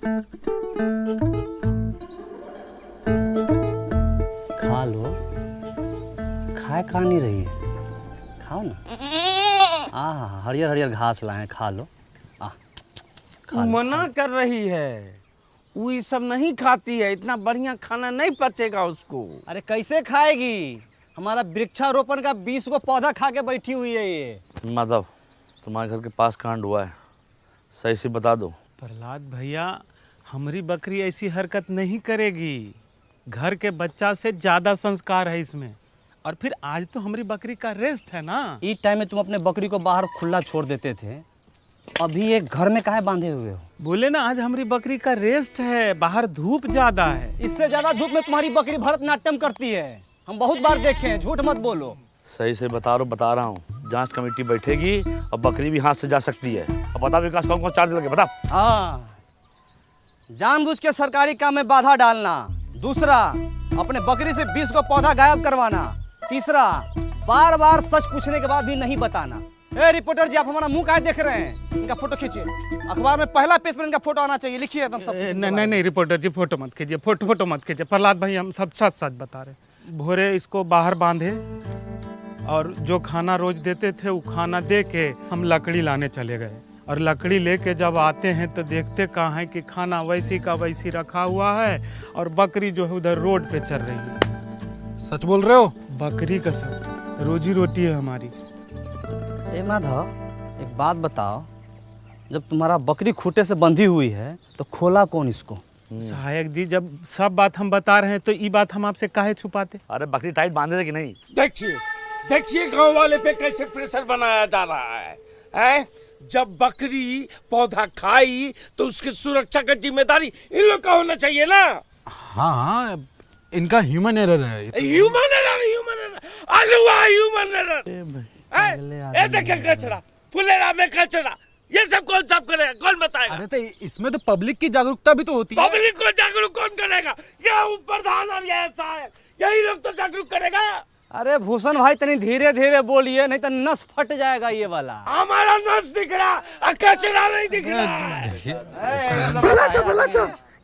खा लो। खाए खा नहीं रही है, खाओ ना। हरियर हरियर घास लाए, खा लो। तू मना कर रही है, वो ये सब नहीं खाती है, इतना बढ़िया खाना नहीं पचेगा उसको। अरे कैसे खाएगी? हमारा वृक्षारोपण का 20 को पौधा खा के बैठी हुई है ये। माधव, तुम्हारे घर के पास कांड हुआ है, सही से बता दो। प्रहलाद भैया, हमारी बकरी ऐसी हरकत नहीं करेगी। घर के बच्चा से ज्यादा संस्कार है इसमें। और फिर आज तो हमारी बकरी का रेस्ट है ना। इस टाइम में तुम अपने बकरी को बाहर खुला छोड़ देते थे, अभी ये घर में काहे बांधे हुए हो? बोले ना आज हमारी बकरी का रेस्ट है, बाहर धूप ज्यादा है। इससे ज्यादा धूप में तुम्हारी बकरी भरतनाट्यम करती है, हम बहुत बार देखे हैं, झूठ मत बोलो। सही से बता रहा हूँ। जांच कमेटी बैठेगी और बकरी भी हाथ से जा सकती है। अब बता विकास, कौन कौन चार्ज लगे बता। हाँ, जानबूझ के सरकारी काम में बाधा डालना। दूसरा, अपने बकरी से 20 को पौधा गायब करवाना। तीसरा, बार बार सच पूछने के बाद भी नहीं बताना। ए रिपोर्टर जी, आप हमारा मुंह काहे देख रहे हैं? इनका फोटो खींचिए, अखबार में पहला पेज पर इनका फोटो आना चाहिए। लिखिए एकदम सब। नहीं रिपोर्टर जी, फोटो मत कीजिए, फोटो मत कीजिए। प्रहलाद भाई, हम सब सच सच बता रहे। भोरे इसको बाहर बांधे और जो खाना रोज देते थे वो खाना दे के हम लकड़ी लाने चले गए। और लकड़ी लेके जब आते हैं तो देखते कहाँ है कि खाना वैसी का वैसी रखा हुआ है और बकरी जो है उधर रोड पे चल रही है। सच बोल रहे हो? बकरी का सब रोजी रोटी है हमारी। ए माधव, एक बात बताओ, जब तुम्हारा बकरी खूंटे से बंधी हुई है तो खोला कौन इसको? सहायक जी, जब सब बात हम बता रहे हैं तो ये बात हम आपसे काहे छुपाते? अरे बकरी टाइट बांधे थे कि नहीं? देखिए गांव वाले पे कैसे प्रेशर बनाया जा रहा है? जब बकरी पौधा खाई तो उसकी सुरक्षा का जिम्मेदारी इन लोग का होना चाहिए ना। हाँ, इनका ह्यूमन एरर है। ह्यूमन एरर देखिए कचरा, फुलेरा में कचरा, ये सब कौन साफ करेगा? कौन बताएगा? अरे तो इसमें तो पब्लिक की जागरूकता भी तो होती है। पब्लिक को जागरूक कौन करेगा? ये प्रधान और ये सहायक, यही लोग तो जागरूक करेगा। अरे भूषण भाई, तनी धीरे धीरे बोलिए, नहीं तो नस फट जाएगा ये वाला। हमारा नस दिख रहा, कचरा नहीं दिख रहा। भला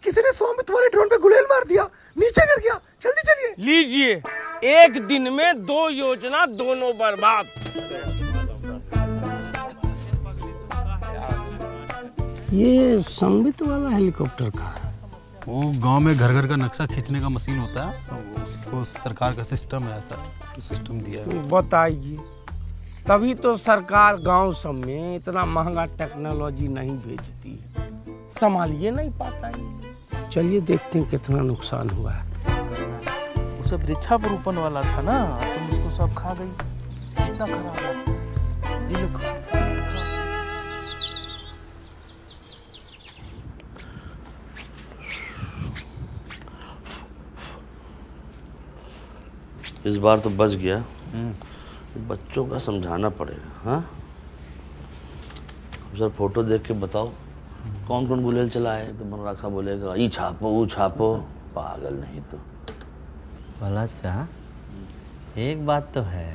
किसी ने 100 में तुम्हारे ड्रोन पे गुलेल मार दिया, नीचे गिर गया। जल्दी चलिए। लीजिए, एक दिन में 2 योजना, दोनों बर्बाद। ये संबित वाला हेलीकॉप्टर का है। वो गांव में घर घर का नक्शा खींचने का मशीन होता है, उसको सरकार का सिस्टम है, ऐसा तो सिस्टम दिया है। बताइए, तभी तो सरकार गांव सब में इतना महंगा टेक्नोलॉजी नहीं भेजती है, संभालिए नहीं पाता है। चलिए देखते हैं कितना नुकसान हुआ है। वो सब वृक्षारोपण वाला था ना, तुम उसको सब खा गई, कितना खराब है। ये लो, इस बार तो बच गया। बच्चों का समझाना पड़ेगा। हाँ, अब सर फोटो देख के बताओ कौन कौन गुलेल चला है। तो मन रखा बोलेगा ई छापो वो छापो, पागल नहीं तो। भला चाह, एक बात तो है,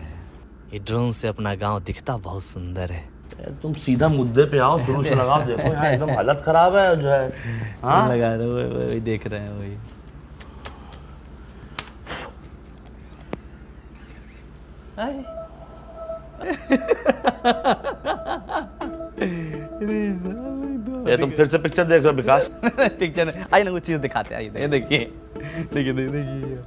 ये ड्रोन से अपना गांव दिखता बहुत सुंदर है। तुम सीधा मुद्दे पे आओ, शुरू से लगाओ। देखो यहाँ एकदम हालत खराब है जो है। हाँ लगा रहे हो, वही देख रहे हैं वही। ये तुम फिर से पिक्चर देख रहे हो विकास? पिक्चर आइए ना, वो चीज दिखाते हैं। आइए देखिए देखिए देखिए।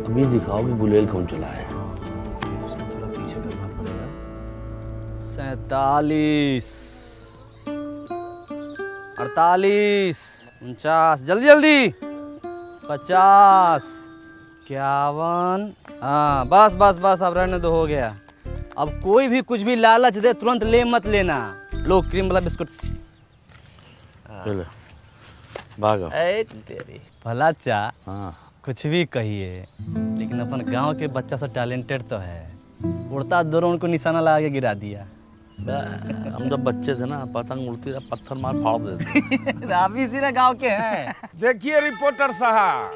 अभी दिखाओ कि गुलेल कौन चला है। उसको थोड़ा पीछे करना पड़ेगा। 47, 48, 49, जल्दी जल्दी, 50, 51। हाँ बस बस बस, अब रहने दो, हो गया। अब कोई भी कुछ भी लालच दे तुरंत ले मत लेना। लो क्रीम वाला बिस्कुट। भागो। तेरी भला चा। हाँ, कुछ भी कहिए, लेकिन अपन गांव के बच्चा सब टैलेंटेड तो है। उड़ता ड्रोन को निशाना लगा के गिरा दिया। हम जब बच्चे थे ना, पतंग उड़ती रहा, पत्थर मार फाड़ देते। आप इसी ना गांव के हैं। देखिए रिपोर्टर साहब,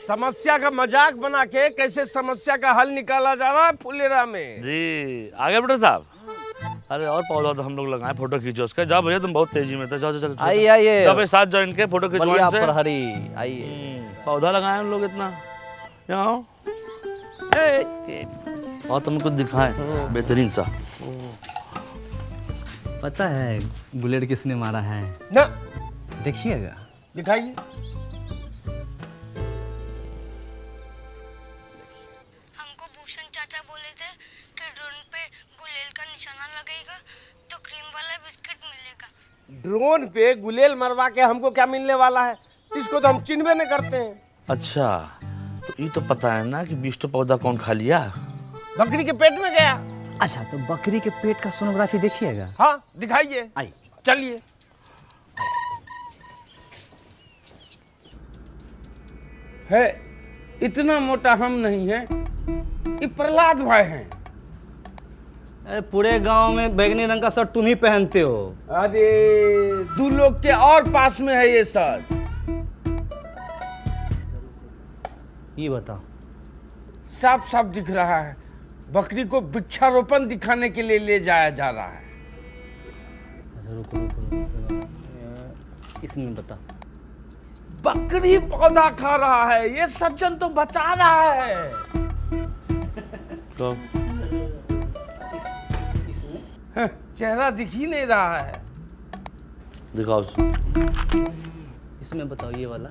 समस्या का मजाक बना के कैसे समस्या का हल निकाला जा रहा है फुलेरा में। जी आगे बेटा साहब। अरे और पौधा तो हम लोग लगाए, फोटो खींचो उसका। जाओ भैया, तुम बहुत तेजी में थे, जाओ जाओ जाओ। आइए आइए जाओ भाई, साथ जाओ इनके, फोटो खिंचवाओ बलिया इनसे। प्रहरी आइए। पौधा लगाए हम लोग इतना। यहाँ आओ। और तुम कुछ दिखाएं बेहतरीन सा। पता है बुलेट किसने मारा है? ना देखिएगा। दिखाइए। हमको भूषण चाचा बोले थे कि ड्रोन पे गुलेल का निशाना लगेगा तो क्रीम वाला बिस्किट मिलेगा। ड्रोन पे गुलेल मरवा के हमको क्या मिलने वाला है? इसको तो हम चिन्हबे नहीं करते हैं। अच्छा, तो ये तो पता है ना कि 20 पौधा कौन खा लिया? बकरी के पेट में गया। अच्छा, तो बकरी के पेट का सोनोग्राफी देखिएगा। हाँ दिखाइए। आइए। चलिए। है इतना मोटा हम नहीं है, ये प्रहलाद भाई हैं। अरे पूरे गांव में बैगनी रंग का शर्ट तुम ही पहनते हो। अरे 2 लोग के और पास में है ये शर्ट। ये बताओ। साफ साफ दिख रहा है, बकरी को वृक्षारोपण दिखाने के लिए ले जाया जा रहा है। अच्छा रुको रुको रुको, इसमें बता। बकरी पौधा खा रहा है, ये सज्जन तो बचा रहा है। तो हाँ, चेहरा दिख ही नहीं रहा है। दिखाओ। इसमें बताओ, ये वाला।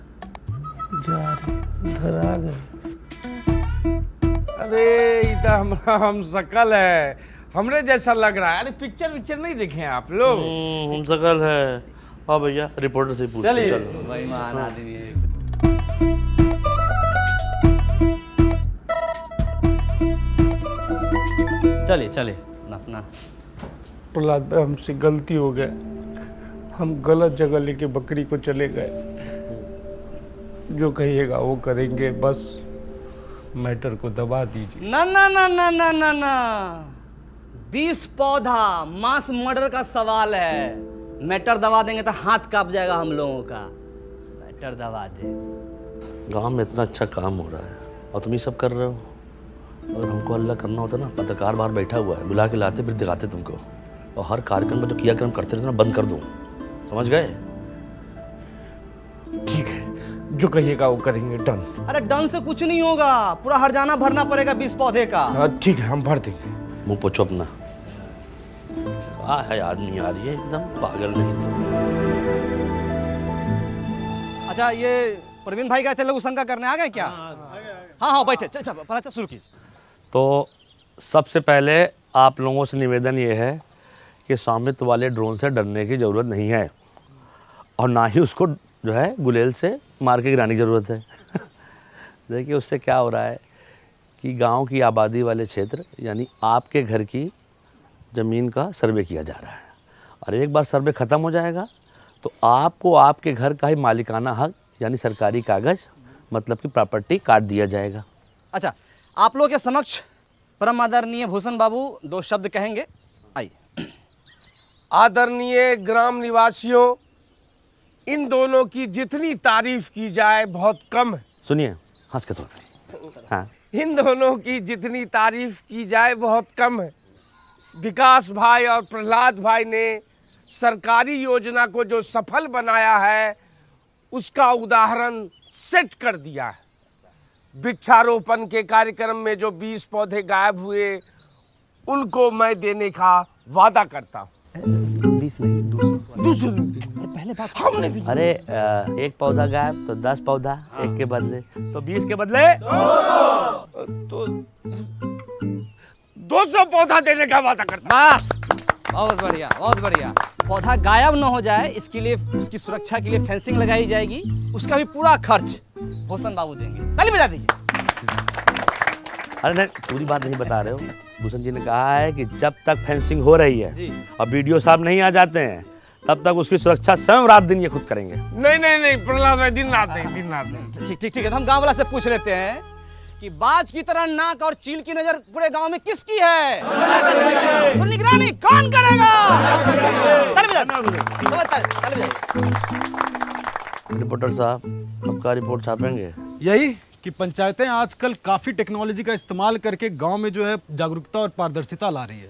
जा रहे घर आ गए। अरे इधर हमारा हम शकल है, हमरे जैसा लग रहा है। अरे पिक्चर नहीं देखे हैं आप लोग? हम सकल है। हाँ भैया, रिपोर्टर से पूछ चलिए चलो। भाई, महान आदमी है। चलिए चलिए अपना। प्रहलाद भाई, हमसे गलती हो गया, हम गलत जगह लेके बकरी को चले गए। जो कहिएगा वो करेंगे, बस मैटर को दबा दीजिए। ना ना ना ना ना ना ना, 20 पौधा मास मर्डर का सवाल है। मैटर दबा देंगे तो हाथ कांप जाएगा हम लोगों का। मैटर दबा दे। गांव में इतना अच्छा काम हो रहा है और तुम ये सब कर रहे हो। अगर हमको अल्लाह करना होता ना, पत्रकार बाहर बैठा हुआ है, बुला के लाते फिर दिखाते तुमको, और हर कार्यक्रम में जो क्रियाक्रम करते रहते ना बंद कर दूं। समझ गए? ठीक है, जो कहिएगा वो करेंगे। डन। अरे डन से कुछ नहीं होगा, पूरा हरजाना भरना पड़ेगा 20 पौधे का। हाँ ठीक है, हम भर देंगे। मुंह पोछो अपना। क्या है आदमी यार, ये एकदम पागल नहीं तो। अच्छा, ये प्रवीण भाई गए थे लघु शंका करने, आ गए क्या? हाँ हाँ बैठे। चल चल पर अच्छा शुरू कीजिए। तो सबसे पहले आप लोगों से निवेदन ये है कि स्वामित्व वाले ड्रोन से डरने की ज़रूरत नहीं है, और ना ही उसको जो है गुलेल से मार के गिराने की ज़रूरत है। देखिए उससे क्या हो रहा है कि गांव की आबादी वाले क्षेत्र यानी आपके घर की ज़मीन का सर्वे किया जा रहा है, और एक बार सर्वे ख़त्म हो जाएगा तो आपको आपके घर का ही मालिकाना हक यानी सरकारी कागज़ मतलब कि प्रॉपर्टी काट दिया जाएगा। अच्छा, आप लोग के समक्ष परम आदरणीय भूषण बाबू 2 शब्द कहेंगे। आइए। आदरणीय ग्राम निवासियों, इन दोनों की जितनी तारीफ की जाए बहुत कम है। सुनिए, हंस के थोड़ा सा। हाँ, इन दोनों की जितनी तारीफ की जाए बहुत कम है। विकास भाई और प्रहलाद भाई ने सरकारी योजना को जो सफल बनाया है उसका उदाहरण सेट कर दिया है। वृक्षारोपण के कार्यक्रम में जो 20 पौधे गायब हुए उनको मैं देने का वादा करता हूँ। 20 नहीं, 200। पहले बात हमने दी। अरे एक पौधा गायब तो 10 पौधा एक के बदले, तो 20 के बदले तो 200 पौधा देने का वादा करता हूँ। बस, बहुत बढ़िया बहुत बढ़िया। पौधा गायब न हो जाए इसके लिए, उसकी सुरक्षा के लिए फेंसिंग लगाई जाएगी, उसका भी पूरा खर्च भूषण बाबू देंगे। ताली बजा दीजिए। अरे नहीं, पूरी बात नहीं बता रहे हो। भूषण जी ने कहा है कि जब तक फेंसिंग हो रही है और वीडियो साहब नहीं आ जाते हैं तब तक उसकी सुरक्षा स्वयं रात दिन ये खुद करेंगे। नहीं प्रहलाद भाई, दिन रात नहीं। ठीक ठीक ठीक है, तो हम गांव वाला से पूछ लेते हैं कि बाज की तरह नाक और चील की नजर पूरे गांव में किसकी है? तो निगरानी कौन करेगा? ताली बजा। रिपोर्टर साहब, अब का रिपोर्ट छापेंगे? यही कि पंचायतें आजकल काफ़ी टेक्नोलॉजी का इस्तेमाल करके गांव में जो है जागरूकता और पारदर्शिता ला रही है,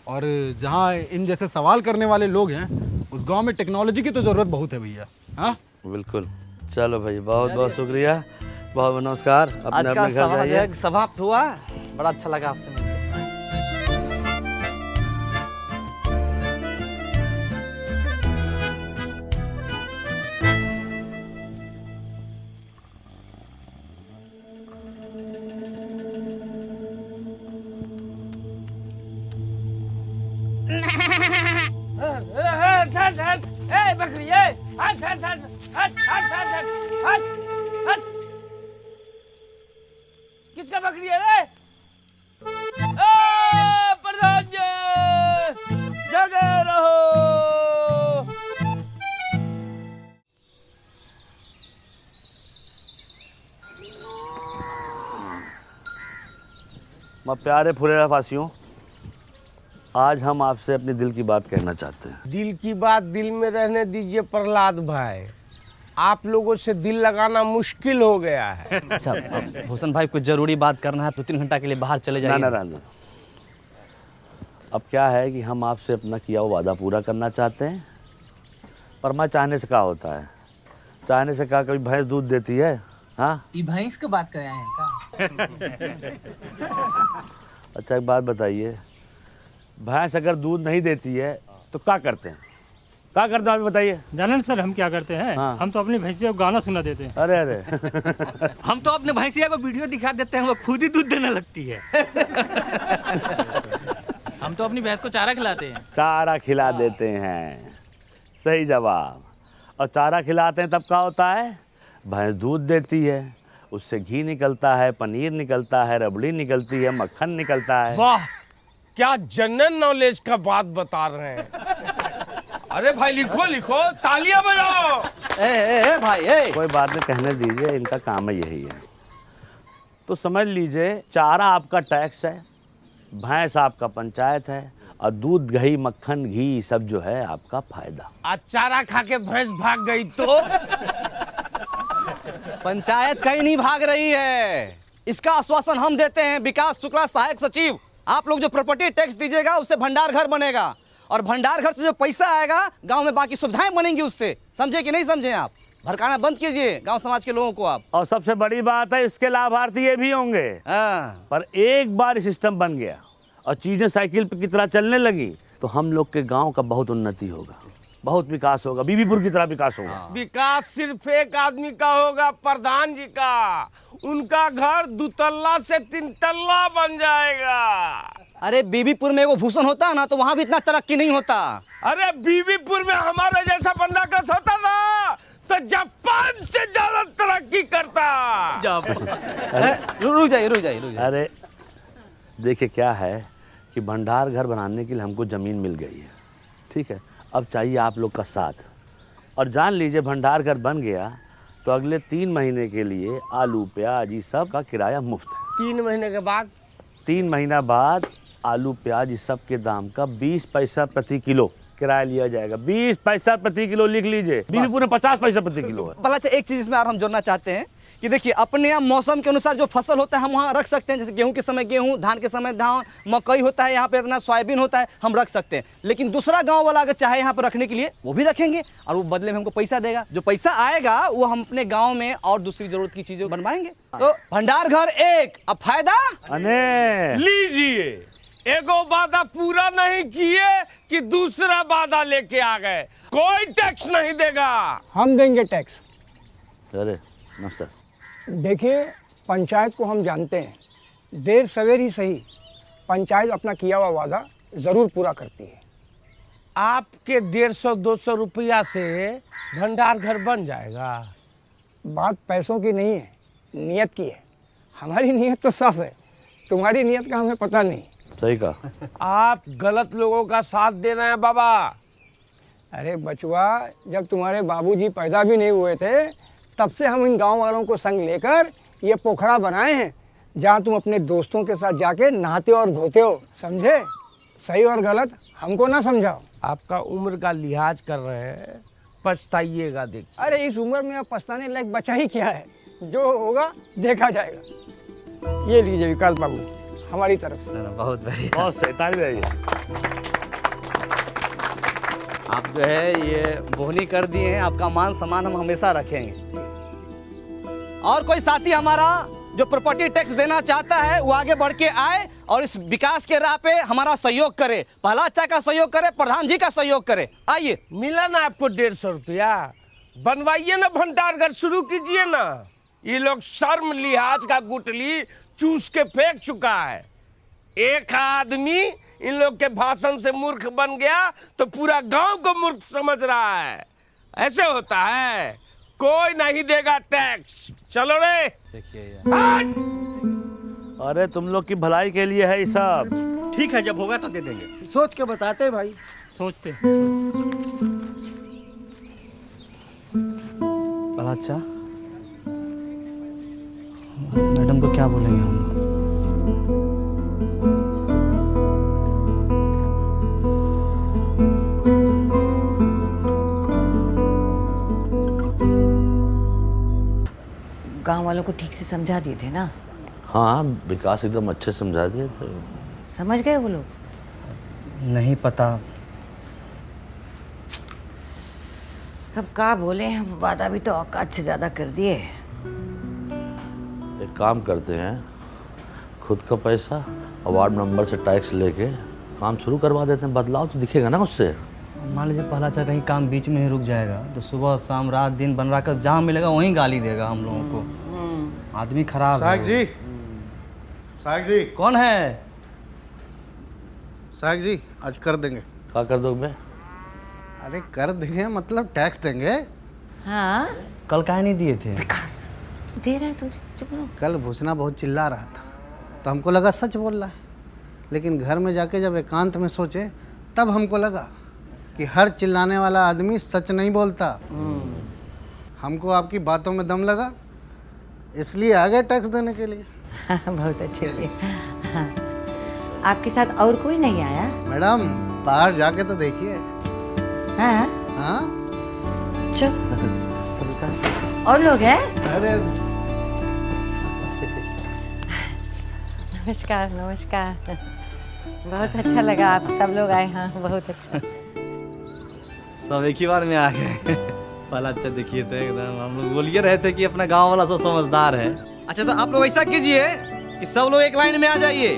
और जहाँ इन जैसे सवाल करने वाले लोग हैं उस गांव में टेक्नोलॉजी की तो ज़रूरत बहुत है भैया। हाँ बिल्कुल। चलो भाई, बहुत बहुत शुक्रिया, बहुत बहुत नमस्कार। आज अपने का अपने घर सभा जाइए। जग समाप्त हुआ। बड़ा अच्छा लगा आपसे मिलकर। बकरी हट हट हट हट हट हट हट हट हट। किसका बकरी है रे? प्रधान जी जगे रहो। मैं प्यारे फुलेरा फासियों, आज हम आपसे अपने दिल की बात कहना चाहते हैं। दिल की बात दिल में रहने दीजिए प्रहलाद भाई, आप लोगों से दिल लगाना मुश्किल हो गया है। अच्छा अब भूषण भाई, कुछ जरूरी बात करना है तो 3 घंटा के लिए बाहर चले ना जाइए। ना ना ना। अब क्या है कि हम आपसे अपना किया हुआ वादा पूरा करना चाहते हैं, पर मैं चाहने से क्या होता है? चाहने से क्या कभी भैंस दूध देती है? हाँ, ये भैंस की बात कर रहे हैं का? अच्छा एक बात बताइए, भैंस अगर दूध नहीं देती है तो क्या करते हैं? क्या करते हैं आप बताइए। जाने सर हम क्या करते हैं? हाँ। हम तो अपनी भैंसिया को गाना सुना देते हैं। अरे अरे हम तो अपने भैंसिया को वीडियो दिखा देते हैं, वो खुद ही दूध देने लगती है। हम तो अपनी भैंस को चारा खिलाते हैं। चारा खिला देते हैं, सही जवाब। और चारा खिलाते हैं तब क्या होता है? भैंस दूध देती है, उससे घी निकलता है, पनीर निकलता है, रबड़ी निकलती है, मक्खन निकलता है। वाह, क्या जनरल नॉलेज का बात बता रहे हैं। अरे भाई लिखो लिखो, तालियां बजाओ। ए भाई ए। कोई बात नहीं, कहने दीजिए, इनका काम है यही है। तो समझ लीजिए, चारा आपका टैक्स है, भैंस आपका पंचायत है, और दूध दही मक्खन घी सब जो है आपका फायदा। आज चारा खा के भैंस भाग गई तो? पंचायत कहीं नहीं भाग रही है, इसका आश्वासन हम देते हैं। विकास शुक्ला सहायक सचिव, आप लोग जो प्रॉपर्टी टैक्स दीजिएगा उससे भंडार घर बनेगा, और भंडार घर से जो पैसा आएगा गांव में बाकी सुविधाएं बनेंगी उससे। समझे कि नहीं समझे? आप भड़काना बंद कीजिए गांव समाज के लोगों को आप। और सबसे बड़ी बात है, इसके लाभार्थी ये भी होंगे। हाँ। पर एक बार सिस्टम बन गया और चीजें साइकिल की तरह चलने लगी तो हम लोग के गांव का बहुत उन्नति होगा, बहुत विकास होगा, बीबीपुर की तरह विकास होगा। विकास सिर्फ एक आदमी का होगा, प्रधान जी का। उनका घर 2 तल्ला से 3 तल्ला बन जाएगा। अरे बीबीपुर में वो भूषण होता ना तो वहां भी इतना तरक्की नहीं होता। अरे बीबीपुर में हमारे जैसा बंदा कस होता ना तो जापान से ज्यादा तरक्की करता। रुक जाइए। अरे देखिए क्या है कि भंडार घर बनाने के लिए हमको ज़मीन मिल गई है, ठीक है। अब चाहिए आप लोग का साथ, और जान लीजिए भंडार घर बन गया तो अगले 3 महीने के लिए आलू प्याज ये सब का किराया मुफ्त है। 3 महीने के बाद? 3 महीना बाद आलू प्याज इस सब के दाम का 20 पैसा प्रति किलो किराया लिया जाएगा। 20 पैसा प्रति किलो, लिख लीजिए। बीबीपुर में 50 पैसा प्रति किलो है। भला एक चीज इसमें और हम जोड़ना चाहते हैं कि देखिए, अपने यहाँ मौसम के अनुसार जो फसल होता है हम वहाँ रख सकते हैं। जैसे गेहूं के समय गेहूं, धान के समय धान, मकई होता है यहाँ पे, इतना सोयाबीन होता है, हम रख सकते हैं। लेकिन दूसरा गांव वाला अगर चाहे यहाँ पर रखने के लिए वो भी रखेंगे, और वो बदले में हमको पैसा देगा। जो पैसा आएगा वो हम अपने गाँव में और दूसरी जरूरत की चीजें बनवाएंगे। तो भंडार घर एक, अब फायदा अने लीजिए। एगो वादा पूरा नहीं किए कि दूसरा वादा लेके आ गए। कोई टैक्स नहीं देगा। हम देंगे टैक्स। अरे नमस्कार। देखिए, पंचायत को हम जानते हैं, देर सवेर ही सही पंचायत अपना किया हुआ वादा ज़रूर पूरा करती है। आपके 150-200 रुपया से भंडार घर बन जाएगा। बात पैसों की नहीं है, नियत की है। हमारी नियत तो साफ है, तुम्हारी नियत का हमें पता नहीं। सही कहा। आप गलत लोगों का साथ दे रहे हैं बाबा। अरे बचवा, जब तुम्हारे बाबूजी पैदा भी नहीं हुए थे तब से हम इन गांव वालों को संग लेकर ये पोखरा बनाए हैं, जहां तुम अपने दोस्तों के साथ जाके नहाते और धोते हो। समझे? सही और गलत हमको ना समझाओ। आपका उम्र का लिहाज कर रहे हैं, पछताइएगा। देखिए, अरे इस उम्र में अब पछताने लायक बचा ही क्या है? जो होगा देखा जाएगा। ये लीजिए विकास बाबू, हमारी तरफ से। बहुत बढ़िया। बहुत सही, ताली बजाइए। आप जो है ये बोहनी कर दिए हैं, आपका मान सम्मान हम हमेशा रखेंगे। और कोई साथी हमारा जो प्रॉपर्टी टैक्स देना चाहता है वो आगे बढ़ के आए और इस विकास के राह पे हमारा सहयोग करे, पहला अच्छा का सहयोग करे, प्रधान जी का सहयोग करे। आइए। मिला ना आपको 150 रुपया, बनवाइए ना भंडारघर, शुरू कीजिए ना। ये लोग शर्म लिहाज का गुटली चूस के फेंक चुका है। एक आदमी इन लोग के भाषण से मूर्ख बन गया तो पूरा गांव को मूर्ख समझ रहा है। ऐसे होता है, कोई नहीं देगा टैक्स। चलो रे। देखिए अरे तुम लोग की भलाई के लिए है ये सब। ठीक है, जब होगा तो दे देंगे। सोच के बताते हैं भाई। सोचते हैं। पहला अच्छा मैडम को क्या बोलेंगे हम? गांव वालों को ठीक से समझा दिए थे ना? हाँ, विकास एकदम अच्छे समझा दिए थे। समझ गए वो लोग? नहीं पता। अब क्या बोले, वादा भी तो औकात से ज्यादा कर दिए। एक काम करते हैं, खुद का पैसा और वार्ड मेंबर से टैक्स लेके काम शुरू करवा देते हैं। बदलाव तो दिखेगा ना उससे। मान लीजिए पहला अच्छा कहीं काम बीच में ही रुक जाएगा तो सुबह शाम रात दिन बन रहा कर जहाँ मिलेगा वहीं गाली देगा हम लोगों को। आदमी खराब है। साहब जी कौन है? साहब जी आज कर देंगे। क्या कर दोगे? अरे कर देंगे मतलब टैक्स देंगे। हाँ, कल काहे नहीं दिए थे? विकास दे रहा है तुझे, चुप रहो। कल भूसना बहुत चिल्ला रहा था तो हमको लगा सच बोल रहा है, लेकिन घर में जाके जब एकांत में सोचे तब हमको लगा कि हर चिल्लाने वाला आदमी सच नहीं बोलता। हमको आपकी बातों में दम लगा, इसलिए आ गए टैक्स देने के लिए। बहुत अच्छे हुए। हाँ। आपके साथ और कोई नहीं आया? मैडम बाहर जाके तो देखिए। हाँ हाँ चुप। और लोग हैं? अरे नमस्कार नमस्कार। बहुत अच्छा लगा आप सब लोग आए। हाँ बहुत अच्छा। सब एक ही बार में आ गए। पहला अच्छा देखिए थे एकदम, हम लोग बोलिए रहे थे कि अपना गांव वाला सब समझदार है। अच्छा तो आप लोग ऐसा कीजिए कि सब लोग एक लाइन में आ जाइए,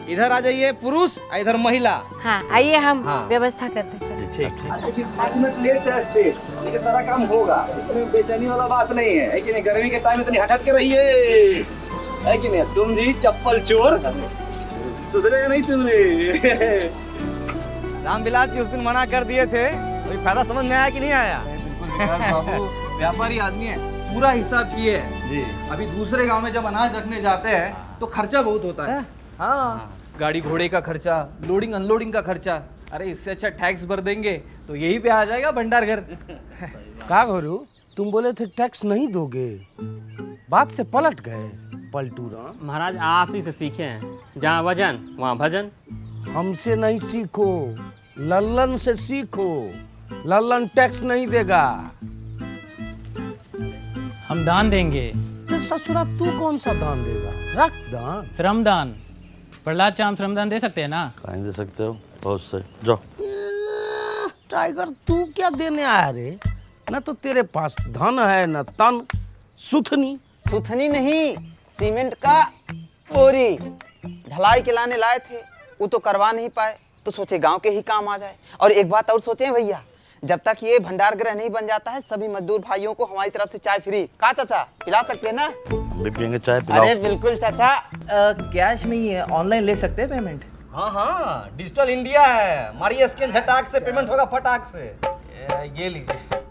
इधर आ जाइए पुरुष और इधर महिला। हाँ आइए हम हाँ। व्यवस्था करते हैं। ठीक। 5 मिनट लेट है सेठ, लेकिन सारा काम होगा, इसमें बेचैनी वाला बात नहीं है कि नहीं? गर्मी के टाइम में इतनी हट के रहिए, है कि नहीं? तुम जी चप्पल चोर, सुधरेगा नहीं तुमने। रामविलास जी उस दिन मना कर दिए थे, कोई फायदा समझ में आया कि नहीं आया? बाबू व्यापारी आदमी है, पूरा हिसाब किए है जी। अभी दूसरे गांव में जब अनाज रखने जाते हैं तो खर्चा बहुत होता है। हाँ, गाड़ी घोड़े का खर्चा, लोडिंग अनलोडिंग का खर्चा। अरे इससे अच्छा टैक्स भर देंगे तो यही पे आ जाएगा भंडार घर। का घोरू, तुम बोले थे टैक्स नहीं दोगे, बात से पलट गए। पलटू राम महाराज आप ही से सीखे हैं, जहाँ वजन वहाँ भजन। हमसे नहीं सीखो, लल्लन से सीखो। लल्लन टैक्स नहीं देगा। हम दान देंगे। तो ससुरा तू कौन सा दान देगा? रख दान। श्रमदान। प्रहलाद चाम श्रमदान दे सकते हैं ना? कहीं दे सकते हो, बहुत सही। जाओ। टाइगर तू क्या देने आया रे? न तो तेरे पास धन है न तन। सुथनी सुथनी नहीं, सीमेंट का बोरी ढलाई के लाने लाए थे, वो तो करवा नहीं पाए तो सोचे गांव के ही काम आ जाए। और एक बात और सोचे भैया, जब तक ये भंडार गृह नहीं बन जाता है सभी मजदूर भाइयों को हमारी तरफ से चाय फ्री। का चाचा पिला सकते हैं ना? हम भी पियेंगे चाय, पिलाओ। अरे बिल्कुल चाचा। कैश नहीं है, ऑनलाइन ले सकते हैं पेमेंट। हाँ हाँ, डिजिटल इंडिया है, मारिए स्कैन, झटाक से पेमेंट होगा फटाक से। ये लीजिए।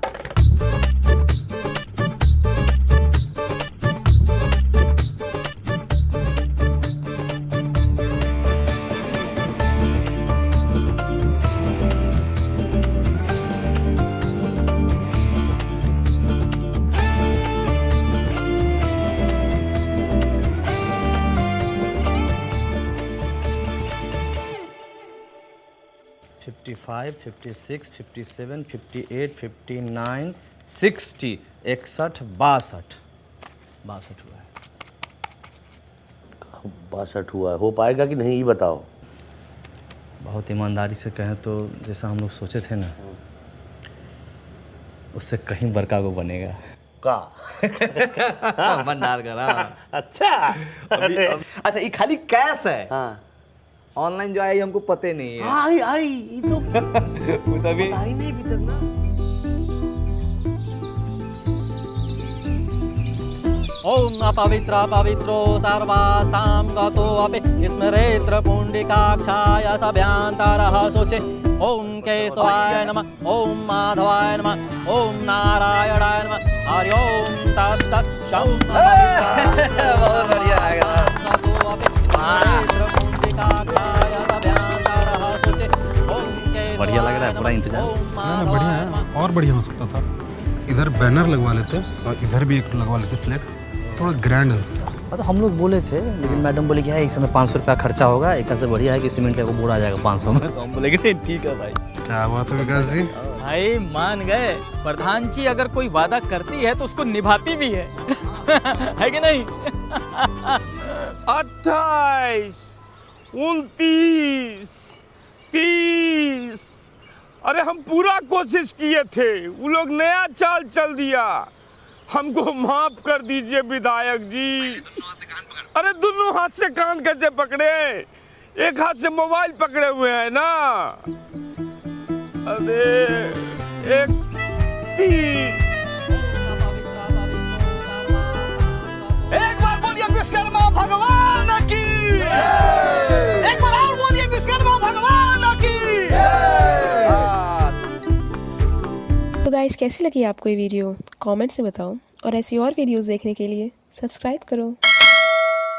$55, $56, $57, $58, $59, $60, 61, 62 हुआ है। 62 हुआ है, हो पाएगा कि नहीं ये बताओ। बहुत ईमानदारी से कहें तो जैसा हम लोग सोचे थे ना, उससे कहीं बड़का को बनेगा का भंडार का ना। अच्छा अच्छा ये खाली कैश है, हाँ ऑनलाइन जो आई हमको पता ही नहीं है। आई ये तो तभी आई नहीं अभी तक ना। ओम अपवित्र पवित्रो सर्वास्तां गतो अपि स्मरेत्र पुण्डिकाक्षाय सभ्यांतरः शोचे। ओम केशवाय नमः, ओम माधवाय नमः, ओम नारायणाय नमः, हरि ओम तत्सत्। शं बहुत बढ़िया आएगा। गतो अपि स्मरेत्र पुण्डिकाक्षाय सभ्यांतरः शोचे। ओम केशवाय बढ़िया लग रहा है, पूरा इंतजाम। ना बढ़िया है, और बढ़िया हो सकता था। इधर बैनर लगवा लेते और इधर भी एक लगवा लेते फ्लेक्स, थोड़ा ग्रैंड लगता। तो हम लोग बोले थे, लेकिन मैडम बोले कि है इस समय 500 रुपया खर्चा होगा, एक से बढ़िया है कि सीमेंट का बोरा आ जाएगा 500 में। तो हम बोले कि नहीं ठीक है भाई। क्या बात है विकास जी, भाई मान गए। प्रधान जी अगर कोई वादा करती है तो उसको निभाती भी है है कि नहीं? 28, 29, 30। अरे हम पूरा कोशिश किए थे, वो लोग नया चाल चल दिया। हमको माफ कर दीजिए विधायक जी। अरे दोनों हाथ से कान कैसे पकड़े? एक हाथ से मोबाइल पकड़े हुए हैं ना। अरे एक 30। एक बार बोलिए विश्वकर्मा भगवान की, एक बार और बोलिए विश्वकर्मा भगवान की। तो गाइस कैसी लगी आपको ये वीडियो कमेंट्स में बताओ, और ऐसी और वीडियोस देखने के लिए सब्सक्राइब करो।